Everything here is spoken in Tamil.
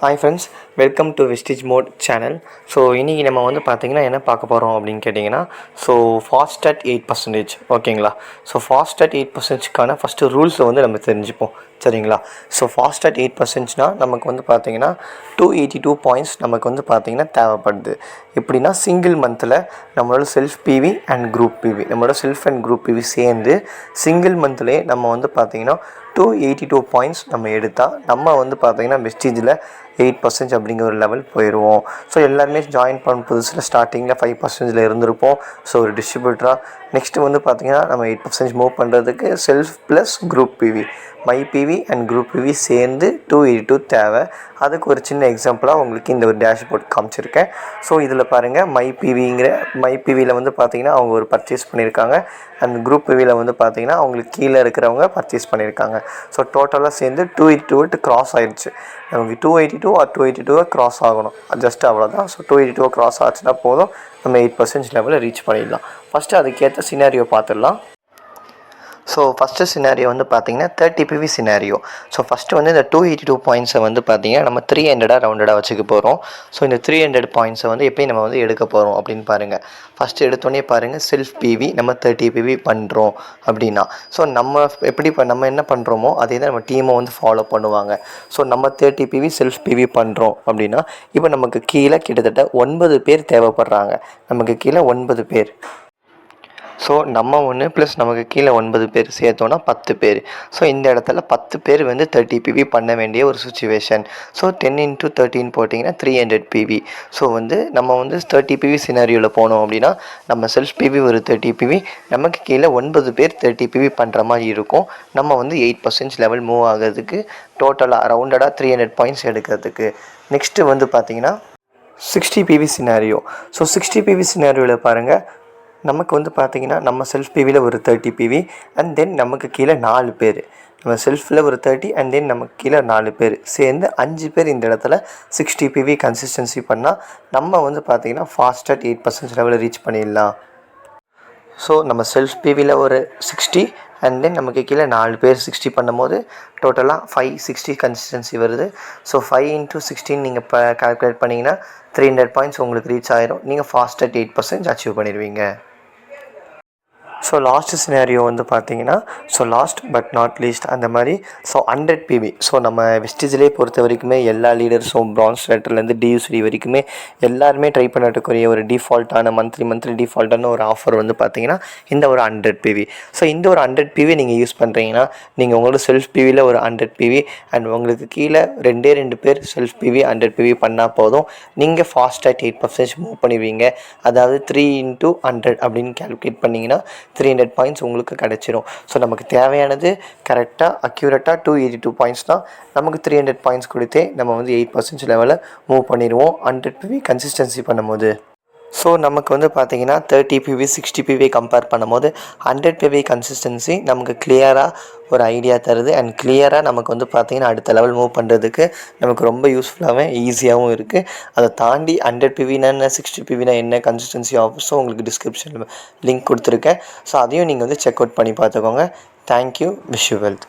Hi friends, welcome to Vestige Mode channel. So இன்றைக்கி நம்ம வந்து பார்த்திங்கன்னா என்ன பார்க்க போகிறோம் அப்படின்னு கேட்டிங்கன்னா ஃபாஸ்ட் அட் 8%. ஓகேங்களா? ஃபாஸ்ட் அட் 8%க்கான ஃபஸ்ட்டு ரூல்ஸை வந்து நம்ம தெரிஞ்சுப்போம். சரிங்களா? ஃபாஸ்ட் அட் 8%னால் நமக்கு வந்து பார்த்திங்கன்னா 282 பாயிண்ட்ஸ் நமக்கு வந்து பார்த்திங்கன்னா தேவைப்படுது. எப்படின்னா சிங்கிள் மந்தில் நம்மளோட self PV and group PV, நம்மளோட செல்ஃப் அண்ட் குரூப் பிவி சேர்ந்து சிங்கிள் மந்த்லேயே நம்ம வந்து பார்த்திங்கன்னா 282 பாயிண்ட்ஸ் நம்ம எடுத்தால் நம்ம வந்து பார்த்திங்கன்னா வெஸ்டீஜில் 8% அப்படிங்கிற ஒரு லெவல் போயிடுவோம். எல்லாருமே ஜாயின் பண்ண புதுசில் ஸ்டார்டிங்கில் 5% இருந்திருப்போம். ஒரு டிஸ்ட்ரிபியூட்டராக நெக்ஸ்ட்டு வந்து பார்த்திங்கன்னா நம்ம 8% மூவ் பண்ணுறதுக்கு self plus group PV, my PV and group PV சேர்ந்து 282 தேவை. அதுக்கு ஒரு சின்ன எக்ஸாம்பிளாக உங்களுக்கு இந்த ஒரு டேஷ்போர்ட் காமிச்சிருக்கேன். இதில் பாருங்கள், மை பிவியில் வந்து பார்த்திங்கன்னா அவங்க ஒரு பர்ச்சேஸ் பண்ணியிருக்காங்க. அண்ட் குரூப் பிவியில் வந்து பார்த்திங்கன்னா அவங்களுக்கு கீழே இருக்கிறவங்க பர்ச்சேஸ் பண்ணியிருக்காங்க. டோட்டலாக சேர்ந்து 282 கிராஸ் ஆகிடுச்சு. நமக்கு 282 ஆர் 282 கிராஸ் ஆகணும், ஜஸ்ட் அவ்வளோதான். 282 கிராஸ் ஆச்சுன்னா போதும், நம்ம 8% லெவலில் ரீச் பண்ணிடலாம். ஃபஸ்ட்டு அதுக்கேற்ற சினாரியோ பார்த்துடலாம். ஃபஸ்ட்டு சினாரியோ வந்து பார்த்திங்கன்னா 30 பிவி சினாரியோ. ஃபஸ்ட்டு வந்து இந்த 282 பாயிண்ட்ஸை வந்து பார்த்திங்கன்னா நம்ம 300 ரவுண்டடாக வச்சுக்க போகிறோம். இந்த 300 பாயிண்ட்ஸை வந்து எப்படி நம்ம வந்து எடுக்க போகிறோம் அப்படின்னு பாருங்கள். ஃபஸ்ட்டு எடுத்தோடனே பாருங்கள், செல்ஃப் பிவி நம்ம 30 பிவி பண்ணுறோம் அப்படின்னா நம்ம நம்ம என்ன பண்ணுறோமோ அதே தான் நம்ம டீமை வந்து ஃபாலோ பண்ணுவாங்க. நம்ம 30 பிவி செல்ஃப் பிவி பண்ணுறோம் அப்படின்னா இப்போ நமக்கு கீழே கிட்டத்தட்ட 9 பேர் தேவைப்படுறாங்க. நமக்கு கீழே 9 பேர். நம்ம ஒன்று ப்ளஸ் நமக்கு கீழே 9 பேர் சேர்த்தோன்னா 10 பேர். இந்த இடத்துல 10 பேர் வந்து 30 பிவி பண்ண வேண்டிய ஒரு சுச்சுவேஷன். 10 × 13 போட்டிங்கன்னா 300 பிவி. வந்து நம்ம வந்து 30 பிவி சினாரியோவில் போனோம் அப்படின்னா நம்ம செல்ஃப் பிவி ஒரு 30 பிவி, நமக்கு கீழே 9 பேர் 30 பிவி பண்ணுற மாதிரி இருக்கும். நம்ம வந்து 8% லெவல் மூவ் ஆகிறதுக்கு டோட்டலாக ரவுண்டடாக 300 பாயிண்ட்ஸ் எடுக்கிறதுக்கு. நெக்ஸ்ட்டு வந்து பார்த்திங்கன்னா 60 பிவி சினாரியோ. 60 பிவி சினாரியோவில் பாருங்கள், நமக்கு வந்து பார்த்திங்கன்னா நம்ம செல்ஃப் பிவியில் ஒரு 30 பிவி அண்ட் தென் நமக்கு கீழே 4 பேர், நம்ம செல்ஃபில் ஒரு 30 அண்ட் தென் நமக்கு கீழே 4 பேர் சேர்ந்து 5 பேர் இந்த இடத்துல 60 பிவி கன்சிஸ்டன்சி பண்ணால் நம்ம வந்து பார்த்திங்கன்னா ஃபாஸ்ட் அட் 8% லெவலில் ரீச் பண்ணிடலாம். நம்ம செல்ஃப் பிவியில் ஒரு 60 அண்ட் தென் நமக்கு கீழே 4 பேர் 60 பண்ணும் போது டோட்டலாக 560 கன்சிஸ்டன்சி வருது. 5 × 16 நீங்கள் இப்போ கால்குலேட் பண்ணிங்கன்னா 300 பாயிண்ட்ஸ் உங்களுக்கு ரீச் ஆயிரும். நீங்கள் ஃபாஸ்ட் அட் 8% அச்சீவ் பண்ணிடுவீங்க. லாஸ்ட் சினாரியோ வந்து பார்த்தீங்கன்னா லாஸ்ட் பட் நாட் லீஸ்ட் அந்த மாதிரி 100 பிவி. நம்ம வெஸ்டீஜிலே பொறுத்த வரைக்குமே எல்லா லீடர்ஸும் பிரான்ஸ் லெட்டர்லேருந்து டியூசிடி வரைக்குமே எல்லாருமே ட்ரை பண்ணக்கூடிய ஒரு டிஃபால்ட்டான மந்த்லி டிஃபால்ட்டான ஒரு ஆஃபர் வந்து பார்த்தீங்கன்னா இந்த ஒரு 100 பிவி. இந்த ஒரு 100 பிவி நீங்கள் யூஸ் பண்ணுறீங்கன்னா நீங்கள் உங்களோட செல்ஃப் பிவியில் ஒரு 100 பிவி அண்ட் உங்களுக்கு கீழே 2 பேர் செல்ஃப் பிவி 100 பிவி பண்ணால் போதும், நீங்கள் ஃபாஸ்ட் அட் 8% மூவ் பண்ணிடுவீங்க. அதாவது 3 × 100 அப்படின்னு கால்குலேட் பண்ணிங்கன்னா 300 பாயிண்ட்ஸ் உங்களுக்கு கிடச்சிரும். நமக்கு தேவையானது கரெக்டாக அக்யூரேட்டாக 282 பாயிண்ட்ஸ் தான். நமக்கு 300 பாயிண்ட்ஸ் கொடுத்தே நம்ம வந்து 8% லெவலில் மூவ் பண்ணிடுவோம் 100 பிவி கன்சிஸ்டன்சி பண்ணும்போது. நமக்கு வந்து பார்த்திங்கன்னா 30 பிவி 60 பிவி கம்பேர் பண்ணும்போது 100 பிவி கன்சிஸ்டன்சி நமக்கு கிளியராக ஒரு ஐடியா தருது. அண்ட் கிளியராக நமக்கு வந்து பார்த்திங்கன்னா அடுத்த லெவல் மூவ் பண்ணுறதுக்கு நமக்கு ரொம்ப யூஸ்ஃபுல்லாகவும் ஈஸியாகவும் இருக்குது. அதை தாண்டி 100 பிவினா என்ன, 60 பிவினா என்ன கன்சிஸ்டன்சி ஆஃபர்ஸும் உங்களுக்கு டிஸ்கிரிப்ஷனில் லிங்க் கொடுத்துருக்கேன். அதையும் நீங்கள் வந்து செக் அவுட் பண்ணி பார்த்துக்கோங்க. Thank you, wish you wealth.